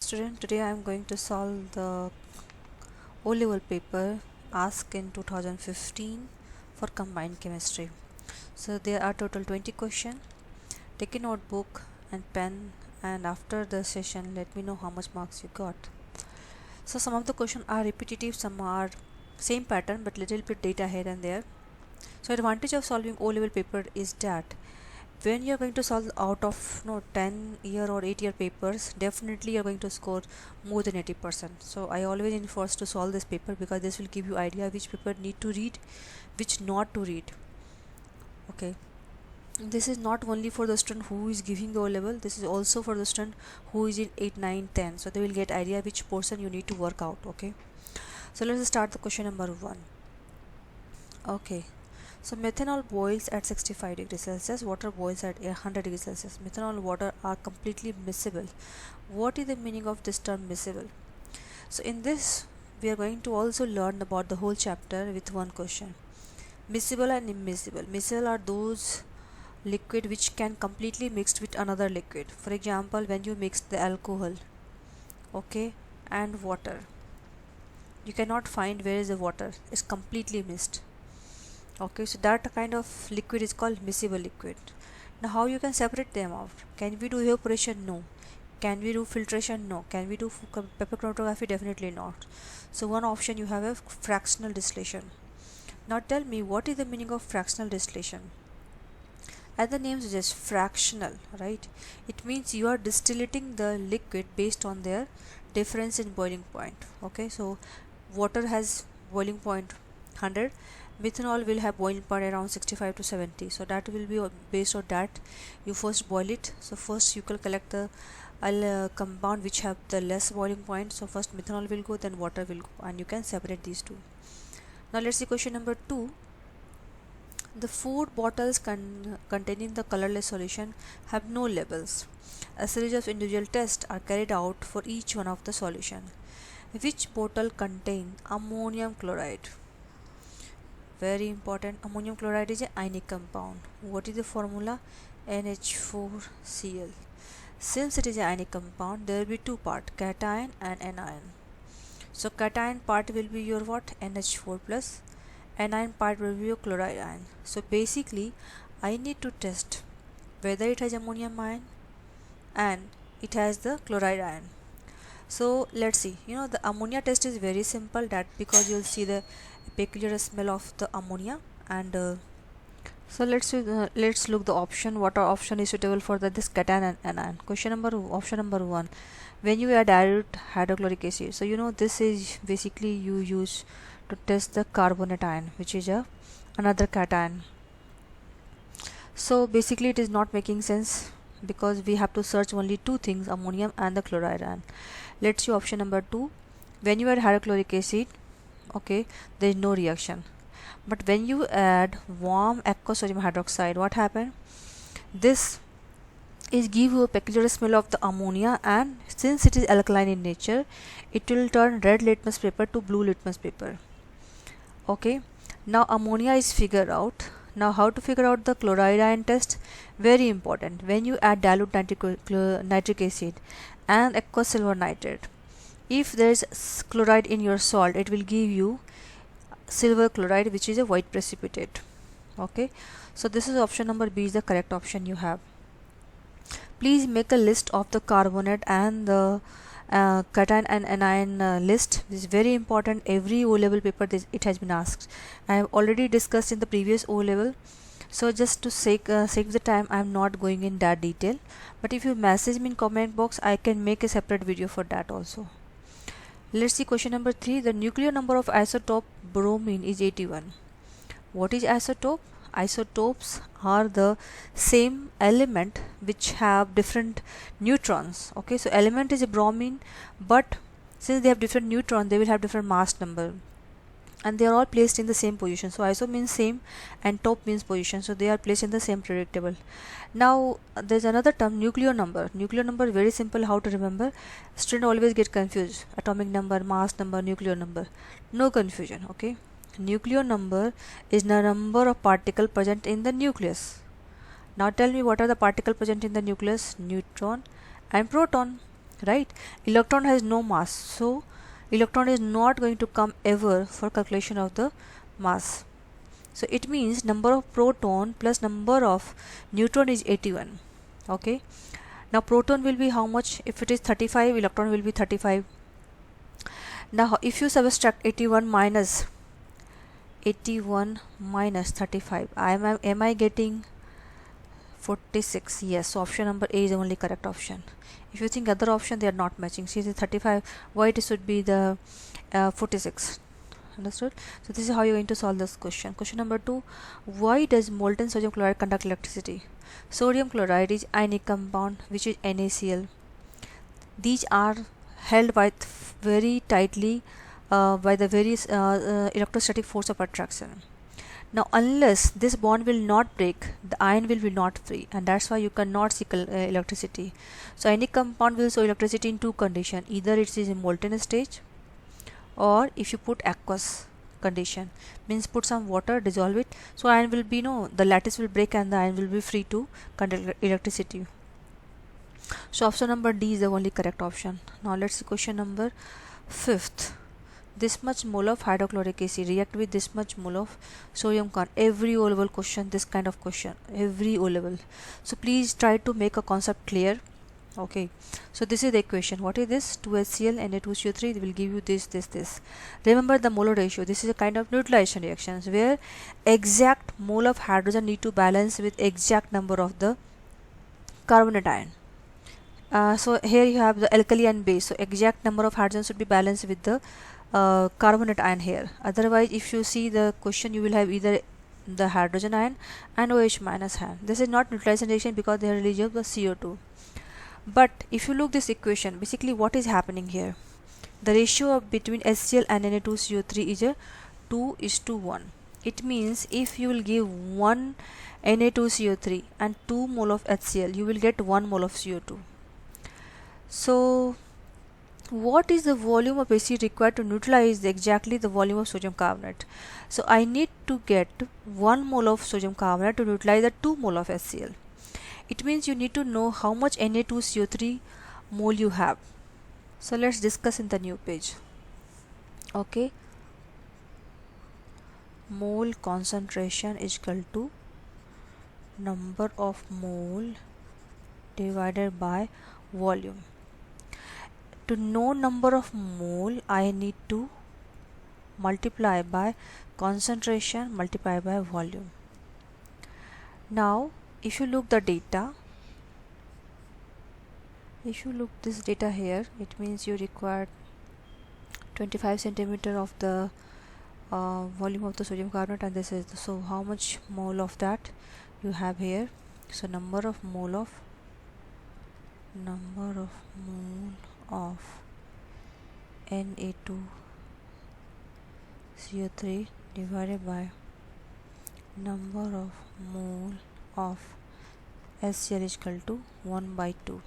Student, today I am going to solve the O-level paper asked in 2015 for combined chemistry. So there are total 20 questions. Take a notebook and pen, and after the session let me know how much marks you got. So some of the questions are repetitive, some are same pattern but little bit data here and there. So advantage of solving O-level paper is that when you're going to solve out of 10-year or 8-year papers, definitely you're going to score more than 80%. So I always enforce to solve this paper because this will give you idea which paper need to read, which not to read. Okay, this is not only for the student who is giving the O level, this is also for the student who is in 8, 9, 10. So they will get idea which portion you need to work out. Okay, so let's start the question number 1. Okay, so methanol boils at 65 degrees Celsius, water boils at 100 degrees Celsius. Methanol and water are completely miscible. What is the meaning of this term miscible? So in this we are going to also learn about the whole chapter with one question. Miscible and immiscible. Miscible are those liquid which can completely mixed with another liquid. For example, when you mix the alcohol, okay, and water, you cannot find where is the water, it's completely mixed. Okay, so that kind of liquid is called miscible liquid. Now how you can separate them out? Can we do evaporation? No. Can we do filtration? No. Can we do paper chromatography? Definitely not. So one option you have a fractional distillation. Now tell me, what is the meaning of fractional distillation? As the name suggests, fractional, right? It means you are distillating the liquid based on their difference in boiling point. Okay, so water has boiling point 100, methanol will have boiling point around 65 to 70. So that will be based on that you first boil it. So first you can collect the compound which have the less boiling point. So first methanol will go, then water will go, and you can separate these two. Now let's see question number 2. The food bottles containing the colorless solution have no labels. A series of individual tests are carried out for each one of the solution. Which bottle contain ammonium chloride? Very important. Ammonium chloride is an ionic compound. What is the formula? NH4Cl. Since it is an ionic compound, there will be two parts, cation and anion. So cation part will be your what? NH4 plus. Anion part will be your chloride ion. So basically I need to test whether it has ammonium ion and it has the chloride ion. So let's see. The ammonia test is very simple, that because you'll see the peculiar smell of the ammonia. And so let's look the option. What option is suitable for this cation and anion? Option number 1. When you add dilute hydrochloric acid, so this is basically you use to test the carbonate ion, which is another cation. So basically it is not making sense because we have to search only two things, ammonium and the chloride ion. Let's see option number 2. When you add hydrochloric acid, okay, there is no reaction. But when you add warm aqueous sodium hydroxide, what happened? This is give you a peculiar smell of the ammonia, and since it is alkaline in nature, it will turn red litmus paper to blue litmus paper. Okay, now ammonia is figured out. Now how to figure out the chloride ion test? Very important. When you add dilute nitric acid and aqueous silver nitrate, if there is chloride in your salt, it will give you silver chloride, which is a white precipitate. Okay, so this is option number B is the correct option you have. Please make a list of the carbonate and the cation and anion list. This is very important. Every O-level paper it has been asked. I have already discussed in the previous O-level. So just to save the time, I am not going in that detail. But if you message me in comment box, I can make a separate video for that also. Let's see question number 3. The nuclear number of isotope bromine is 81. What is isotope? Isotopes are the same element which have different neutrons. Okay, so element is a bromine, but since they have different neutrons, they will have different mass number, and they are all placed in the same position. So iso means same and top means position, so they are placed in the same periodic table. Now there's another term, nuclear number. Nuclear number, very simple how to remember. Student always get confused. Atomic number, mass number, nuclear number. No confusion. Okay, nuclear number is the number of particles present in the nucleus. Now tell me, what are the particles present in the nucleus? Neutron and proton. right? Electron has no mass, so electron is not going to come ever for calculation of the mass. So it means number of proton plus number of neutron is 81. Okay, now proton will be how much? If it is 35, electron will be 35. Now if you subtract 81 minus 35, am I getting 46? Yes, so option number A is the only correct option. If you think other option, they are not matching. See, the 35, why it should be the 46? Understood? So this is how you're going to solve this question. Question number 2, why does molten sodium chloride conduct electricity? Sodium chloride is ionic compound which is NaCl. These are held by very tightly by the various electrostatic force of attraction. Now unless this bond will not break, the ion will be not free, and that's why you cannot see electricity. So ionic compound will show electricity in two conditions: either it is in molten stage, or if you put aqueous condition, means put some water, dissolve it, so ion will be the lattice will break and the ion will be free to conduct electricity. So option number D is the only correct option. Now let's see question number 5th. This much mole of hydrochloric acid react with this much mole of sodium carbonate. Every O level question, this kind of question, every O level. So please try to make a concept clear. Okay, so this is the equation. What is this? 2HCl Na2CO3 will give you this. Remember the molar ratio. This is a kind of neutralization reactions where exact mole of hydrogen need to balance with exact number of the carbonate ion. So here you have the alkali and base, so exact number of hydrogen should be balanced with the carbonate ion here. Otherwise, if you see the question, you will have either the hydrogen ion and OH minus ion. This is not neutralization reaction because they are release of the CO2. But if you look this equation, basically what is happening here? The ratio of between HCl and Na2CO3 is a 2:1. It means if you will give 1 Na2CO3 and 2 mole of HCl, you will get 1 mole of CO2. So what is the volume of acid required to neutralize exactly the volume of sodium carbonate? So I need to get 1 mole of sodium carbonate to neutralize the 2 mole of HCl. It means you need to know how much Na2CO3 mole you have. So let's discuss in the new page. Okay, mole concentration is equal to number of mole divided by volume. To know number of mole, I need to multiply by concentration multiplied by volume. Now if you look the data, if you look this data here, it means you require 25 centimeter of the volume of the sodium carbonate, and this is so how much mole of that you have here. So number of mole of Na2CO3 divided by number of mole of HCl is equal to 1/2.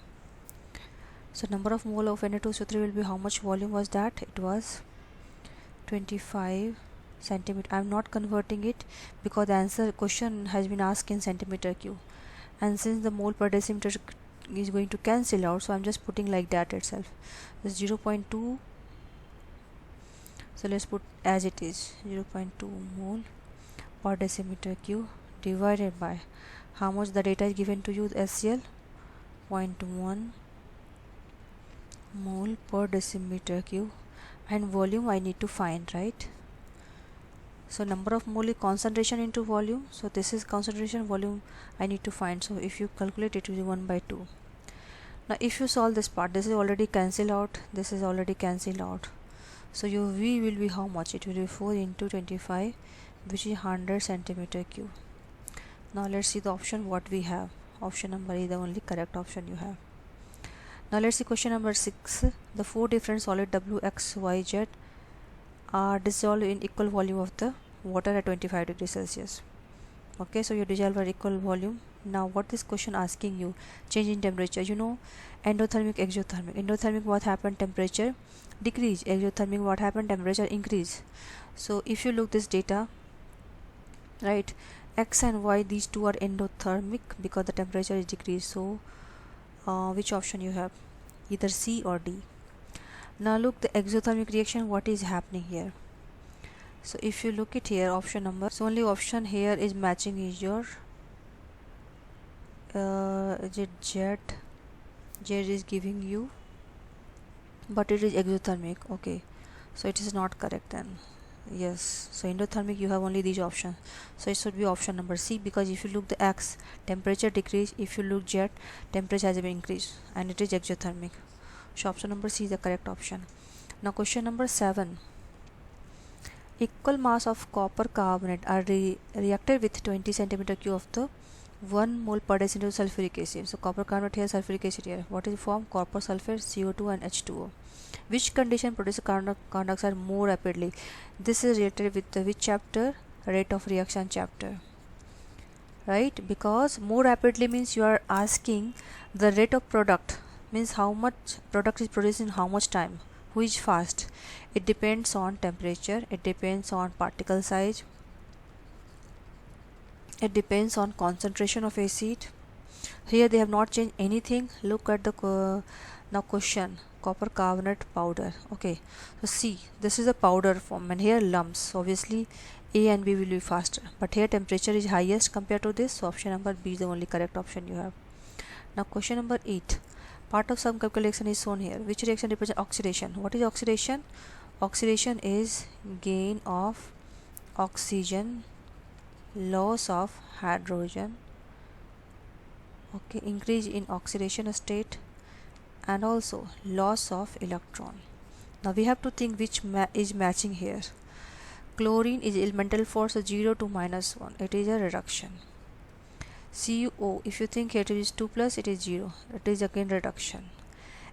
So number of mole of Na2CO3 will be how much volume was that? It was 25 centimeter. I am not converting it because the answer question has been asked in centimeter cube, and since the mole per decimeter is going to cancel out, so I'm just putting like that itself. This 0.2, so let's put as it is 0.2 mole per decimeter cube divided by how much the data is given to you, HCl 0.1 mole per decimeter cube, and volume I need to find, right? So number of mole is concentration into volume, so this is concentration, volume I need to find. So if you calculate, it will be 1/2. Now if you solve this part, this is already cancelled out, this is already cancelled out, so your V will be how much? It will be 4 into 25, which is 100 centimeter cube. Now let's see the option what we have. Option number is the only correct option you have. Now let's see question number 6. The 4 different solid W, X, Y, Z are dissolved in equal volume of the water at 25 degrees Celsius. Okay, so you dissolve at equal volume. Now what this question asking you? Change in temperature. You know, endothermic, exothermic. Endothermic, what happened? Temperature decrease. Exothermic, what happened? Temperature increase. So if you look this data, right, X and Y, these two are endothermic because the temperature is decreased. So which option you have? either C or D. Now look the exothermic reaction, what is happening here. So if you look at here, option number, so only option here is matching is your jet is giving you, but it is exothermic. Okay, so it is not correct then. Yes, so endothermic you have only these options, so it should be option number C, because if you look the X, temperature decrease, if you look jet, temperature has been increased and it is exothermic. So option number C is the correct option. Now question number 7. Equal mass of copper carbonate are reacted with 20 centimeter cube of the 1 mole per deciliter sulfuric acid. So copper carbonate here, sulfuric acid here. What is the form? Copper sulfate, CO2 and H2O. Which condition produces carbon dioxide more rapidly? This is related with the which chapter? Rate of reaction chapter. Right? Because more rapidly means you are asking the rate of product, means how much product is produced in how much time. Who is fast? It depends on temperature, it depends on particle size, it depends on concentration of acid. Here they have not changed anything. Look at the now question, copper carbonate powder. Okay, so see, this is a powder form and here lumps. Obviously A and B will be faster, but here temperature is highest compared to this, so option number B is the only correct option you have. Now question number 8. Part of some chemical reaction is shown here. Which reaction represents oxidation? What is oxidation? Oxidation is gain of oxygen, loss of hydrogen, okay, increase in oxidation state, and also loss of electron. Now we have to think which is matching here. Chlorine is elemental force 0 to -1. It is a reduction. CuO, if you think here it is 2 plus, it is 0. It is again reduction.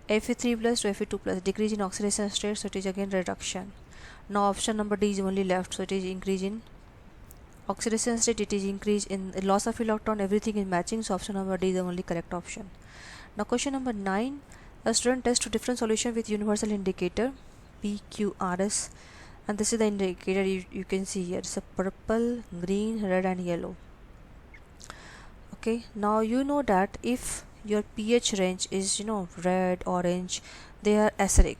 Fe3 plus to Fe2 plus, decrease in oxidation state, so it is again reduction. Now option number D is only left, so it is increase in oxidation state, it is increase in loss of electron, everything is matching, so option number D is the only correct option. Now question number 9. A student tests two different solutions with universal indicator PQRS, and this is the indicator you can see here. It's a purple, green, red and yellow. Okay, now you know that if your pH range is red, orange, they are acidic.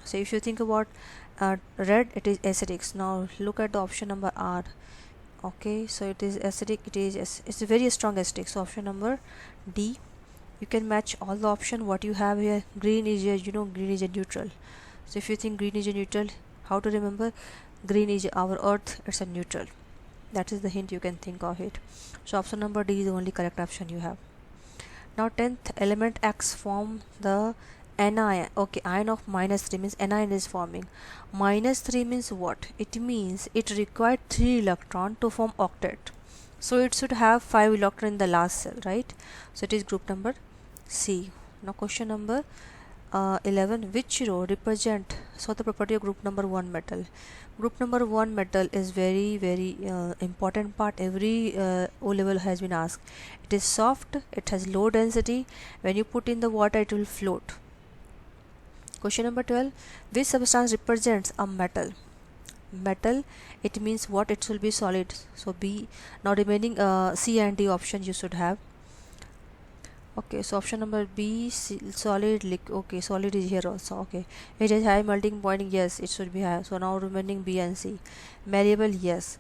So if you think about red, it is acidic. Now look at the option number R. Okay, so it is acidic, it's a very strong acidic, so option number D. You can match all the option what you have here. Green is a green is a neutral, so if you think green is a neutral, how to remember? Green is our earth, it's a neutral. That is the hint you can think of it. So option number D is the only correct option you have. Now 10th element X form the anion. Okay, ion of -3 means anion is forming. -3 means what? It means it required 3 electron to form octet. So it should have 5 electron in the last cell, right? So it is group number C. Now question number 11. Which row represent the property of group number 1 metal? Group number 1 metal is very important part. Every O level has been asked. It is soft, it has low density. When you put in the water, it will float. Question number 12. Which substance represents a metal? Metal, it means what? It will be solid. So B. Now remaining C and D option you should have. Okay, so option number B, solid. Okay, solid is here also. Okay, it has high melting point. Yes, it should be high. So now remaining B and C. Malleable, yes.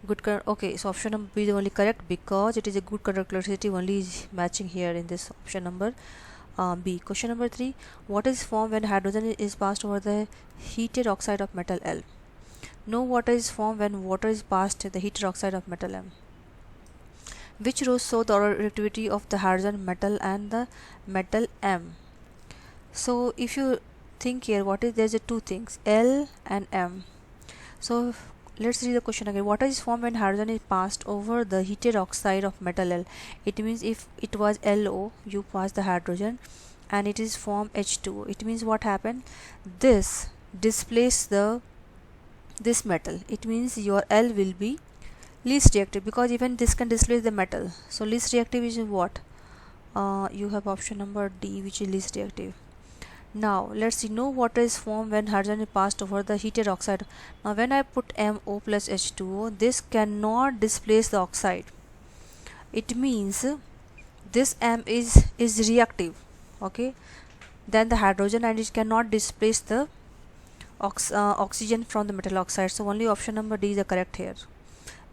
Good. Okay, so option number B is only correct because it is a good conductivity. Only is matching here in this option number B. Question number 3. What is formed when hydrogen is passed over the heated oxide of metal L? No water is formed when water is passed the heated oxide of metal M. Which rows show the reactivity of the hydrogen metal and the metal M? So if you think here, what is there's a two things, L and M. So let's read the question again. Water is formed when hydrogen is passed over the heated oxide of metal L. It means if it was LO, you pass the hydrogen and it is formed H2O. It means what happened? This displaces this metal. It means your L will be least reactive because even this can displace the metal. So least reactive is what? You have option number D, which is least reactive. Now let's see. No water is formed when hydrogen is passed over the heated oxide. Now when I put MO plus H2O, this cannot displace the oxide. It means this M is reactive. Okay, than the hydrogen, and it cannot displace the oxygen from the metal oxide. So only option number D is the correct here.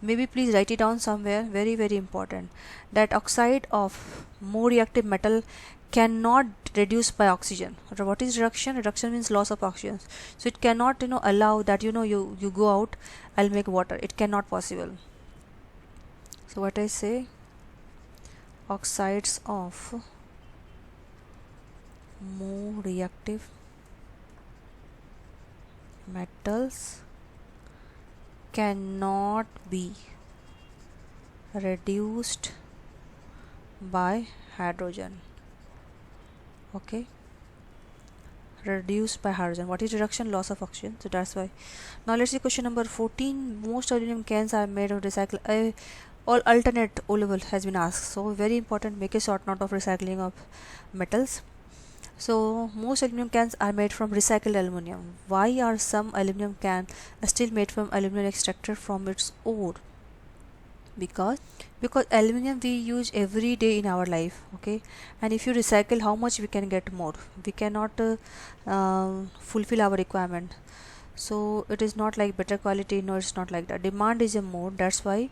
Maybe please write it down somewhere, very important, that oxide of more reactive metal cannot reduce by oxygen. What is reduction? Reduction means loss of oxygen. So it cannot allow that you go out, I'll make water. It cannot possible. So what I say, oxides of more reactive metals cannot be reduced by hydrogen. Okay, reduced by hydrogen. What is reduction? Loss of oxygen. So that's why. Now let's see question number 14. Most aluminum cans are made of recycle. All alternate O level has been asked. So very important, make a short note of recycling of metals. So most aluminum cans are made from recycled aluminum. Why are some aluminum cans still made from aluminum extracted from its ore? Because aluminum we use every day in our life. Okay, and if you recycle, how much we can get more? We cannot fulfill our requirement. So it is not like better quality. No, it's not like that. Demand is a more. That's why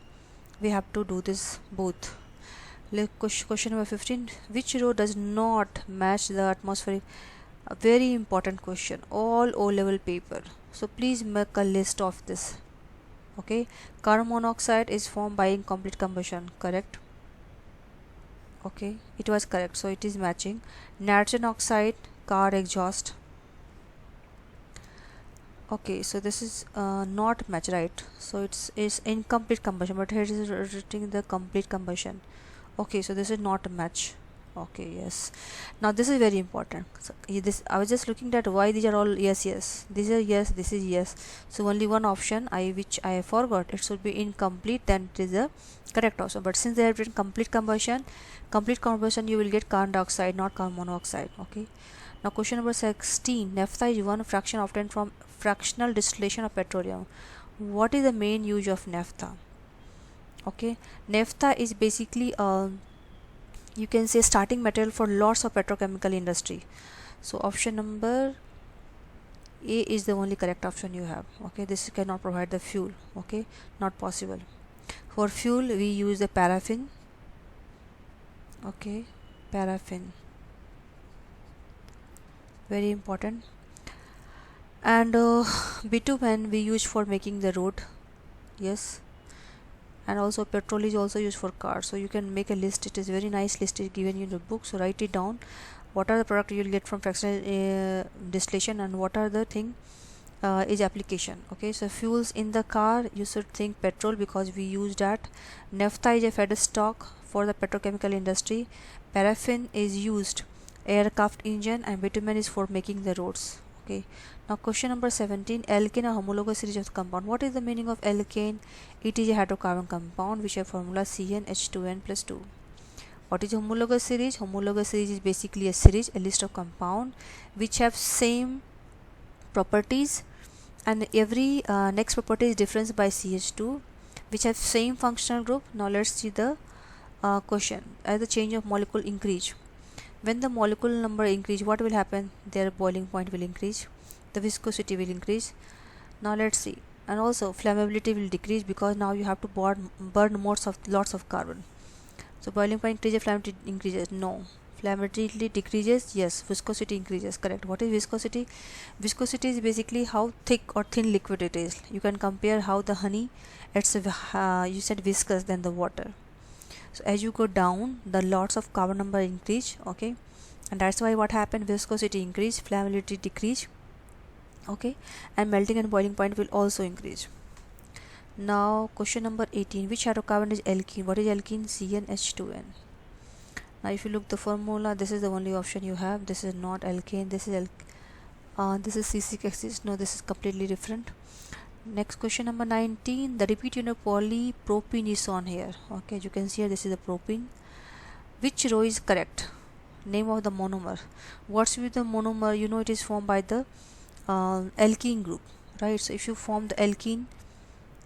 we have to do this both. Question number 15. Which row does not match the atmospheric? A very important question. All O level paper. So please make a list of this. Okay, carbon monoxide is formed by incomplete combustion. Correct. Okay, it was correct. So it is matching. Nitrogen oxide, car exhaust. Okay, so this is not match, right? So it's incomplete combustion, but here it is written the complete combustion. Okay, so this is not a match. Okay, yes. Now this is very important. So this I was just looking at why these are all yes. These are yes, this is yes. So only one option which I forgot. It should be incomplete, then it is the correct option. But since they have written complete combustion, you will get carbon dioxide, not carbon monoxide. Okay. Now question number 16. Naphtha is one fraction obtained from fractional distillation of petroleum. What is the main use of naphtha? Okay, naphtha is basically you can say starting material for lots of petrochemical industry. So option number A is the only correct option you have. Okay, this cannot provide the fuel. Okay, not possible. For fuel we use the paraffin. Okay, paraffin, very important. And bitumen we use for making the road. Yes, and also petrol is also used for cars. So you can make a list. It is very nice list is given you in the book. So write it down. What are the product you will get from fractional distillation, and what are the thing is application. Okay, so fuels in the car, you should think petrol because we use that. Naphtha is a feedstock for the petrochemical industry. Paraffin is used aircraft engine, and bitumen is for making the roads. Okay, now question number 17. Alkane, a homologous series of compound. What is the meaning of alkane? It is a hydrocarbon compound which have formula CnH2n plus 2. What is homologous series? Homologous series is basically a series, a list of compound which have same properties, and every next property is difference by CH2, which have same functional group. Now let's see the question. As the change of molecule increase, when the molecule number increase, what will happen? Their boiling point will increase, the viscosity will increase. Now let's see. And also flammability will decrease because now you have to burn lots of carbon. So boiling point increases, flammability increases. No, flammability decreases. Yes, viscosity increases. Correct. What is viscosity? Viscosity is basically how thick or thin liquid it is. You can compare how the honey, it's you said viscous than the water. So as you go down, the lots of carbon number increase. Okay, and that's why what happened, viscosity increase, flammability decrease. Okay, and melting and boiling point will also increase. Now question number 18. Which hydrocarbon is alkene? What is alkene? CnH2n. Now if you look the formula, this is the only option you have. This is not alkane. This is C6H6. No, this is completely different. Next question number 19. The repeat unit polypropene is on here. Okay, you can see here this is the propene. Which row is correct? Name of the monomer. What's with the monomer? You know it is formed by the alkene group, right? So if you form the alkene,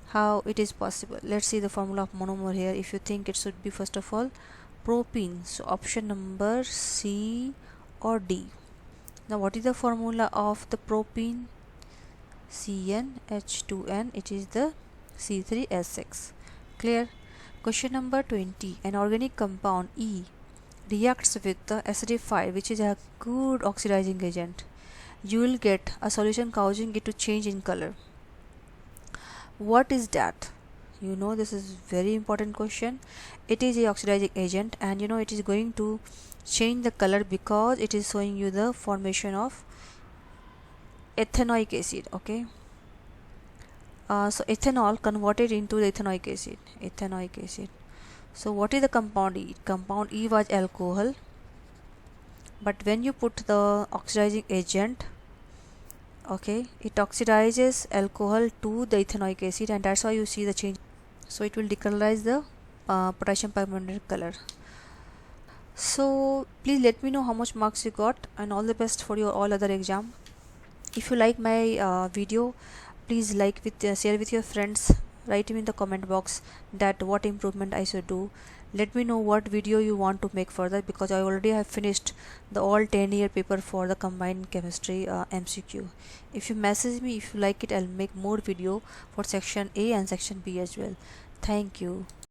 how it is possible? Let's see the formula of monomer here. If you think it should be first of all propene, so option number C or D. Now what is the formula of the propene? CnH2n, it is the C3S6. Clear? Question number 20. An organic compound E reacts with the acidifier, which is a good oxidizing agent. You will get a solution causing it to change in color. What is that? You know, this is very important question. It is a oxidizing agent, and you know it is going to change the color because it is showing you the formation of ethanoic acid. Okay, so ethanol converted into the ethanoic acid. So what is the compound E? Compound E was alcohol, but when you put the oxidizing agent, okay, it oxidizes alcohol to the ethanoic acid, and that's why you see the change. So it will decolorize the potassium permanganate color. So please let me know how much marks you got, and all the best for your all other exam. If you like my video, please like with share with your friends. Write me in the comment box that what improvement I should do. Let me know what video you want to make further, because I already have finished the all 10-year paper for the combined chemistry MCQ. If you message me, if you like it, I'll make more video for section A and section B as well. Thank you.